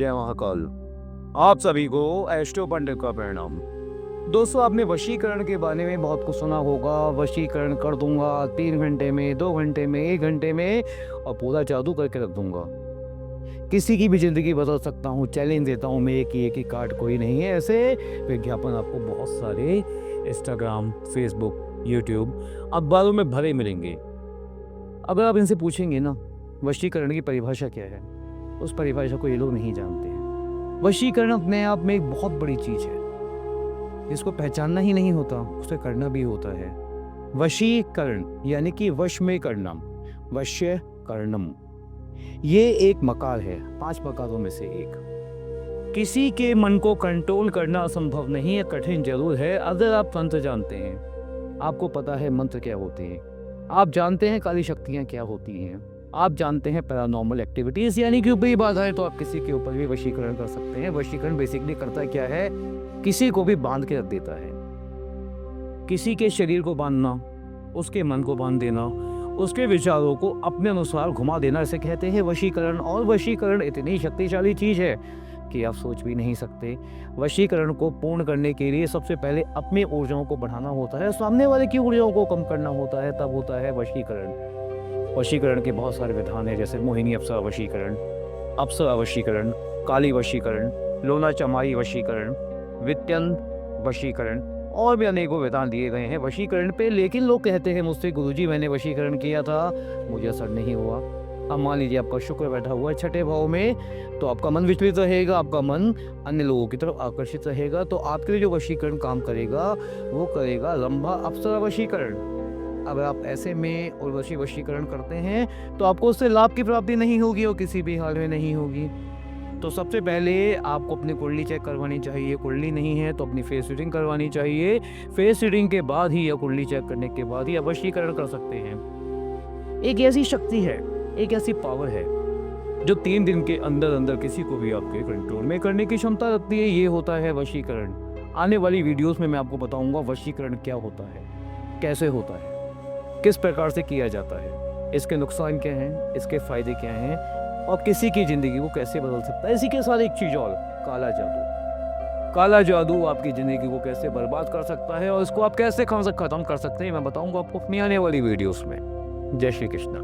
जय महाकाल। आप सभी को एस्ट्रो पंडित का प्रणाम। दोस्तों, आपने वशीकरण के बारे में बहुत कुछ सुना होगा। वशीकरण कर दूंगा 3 घंटे में, 2 घंटे में, 1 घंटे में और पूरा जादू करके रख दूंगा। किसी की भी ज़िंदगी बदल सकता हूँ, चैलेंज देता हूँ मैं। एक ही कार्ड कोई नहीं है। ऐसे विज्ञापन आपको बहुत सारे इंस्टाग्राम, फेसबुक, यूट्यूब अखबारों में भरे मिलेंगे। अगर आप इनसे पूछेंगे ना वशीकरण की परिभाषा क्या है, उस परिभाषा को ये लोग नहीं जानते हैं। वशीकरण अपने आप में एक बहुत बड़ी चीज़ है, जिसको पहचानना ही नहीं होता, उसे करना भी होता है। वशीकरण यानी कि वश में करना, वश्य करणम, ये एक मकार है 5 मकारों में से एक। किसी के मन को कंट्रोल करना असंभव नहीं है, कठिन जरूर है। अगर आप मंत्र जानते हैं, आपको पता है मंत्र क्या होते हैं, आप जानते हैं काली शक्तियाँ क्या होती हैं, आप जानते हैं पैरानॉर्मल एक्टिविटीज़ यानी कि ऊपरी बाधाएं, तो आप किसी के ऊपर भी वशीकरण कर सकते हैं। वशीकरण बेसिकली करता क्या है, किसी को भी बांध के रख देता है। किसी के शरीर को बांधना, उसके मन को बांध देना, उसके विचारों को अपने अनुसार घुमा देना, इसे कहते हैं वशीकरण। और वशीकरण इतनी शक्तिशाली चीज़ है कि आप सोच भी नहीं सकते। वशीकरण को पूर्ण करने के लिए सबसे पहले अपनी ऊर्जाओं को बढ़ाना होता है, सामने वाले की ऊर्जाओं को कम करना होता है, तब होता है वशीकरण। वशीकरण के बहुत सारे विधान हैं, जैसे मोहिनी अप्सरा वशीकरण, अप्सरा वशीकरण, काली वशीकरण, लोना चमारी वशीकरण, वित्यन वशीकरण, और भी अनेकों विधान दिए गए हैं वशीकरण पे। लेकिन लोग कहते हैं मुझसे, गुरुजी मैंने वशीकरण किया था, मुझे असर नहीं हुआ। अब मान लीजिए आपका शुक्र बैठा हुआ है 6ठे भाव में, तो आपका मन विचलित रहेगा, आपका मन अन्य लोगों की तरफ आकर्षित रहेगा। तो आपके लिए जो वशीकरण काम करेगा वो करेगा रंभा अप्सरा वशीकरण। अगर आप ऐसे में उर्वशी वशीकरण करते हैं तो आपको उससे लाभ की प्राप्ति नहीं होगी और किसी भी हाल में नहीं होगी। तो सबसे पहले आपको अपनी कुंडली चेक करवानी चाहिए। कुंडली नहीं है तो अपनी फेस रीडिंग करवानी चाहिए। फेस रीडिंग के बाद ही या कुंडली चेक करने के बाद ही आप वशीकरण कर सकते हैं। एक ऐसी शक्ति है, एक ऐसी पावर है जो 3 दिन के अंदर अंदर किसी को भी आपके कंट्रोल में करने की क्षमता रखती है। ये होता है वशीकरण। आने वाली वीडियोस में मैं आपको बताऊंगा वशीकरण क्या होता है, कैसे होता है, किस प्रकार से किया जाता है, इसके नुकसान क्या हैं, इसके फायदे क्या हैं और किसी की ज़िंदगी को कैसे बदल सकता है। इसी के साथ एक चीज़ और, काला जादू। काला जादू आपकी ज़िंदगी को कैसे बर्बाद कर सकता है और इसको आप कैसे खत्म कर सकते हैं, मैं बताऊंगा आपको अपनी आने वाली वीडियोस में। जय श्री कृष्णा।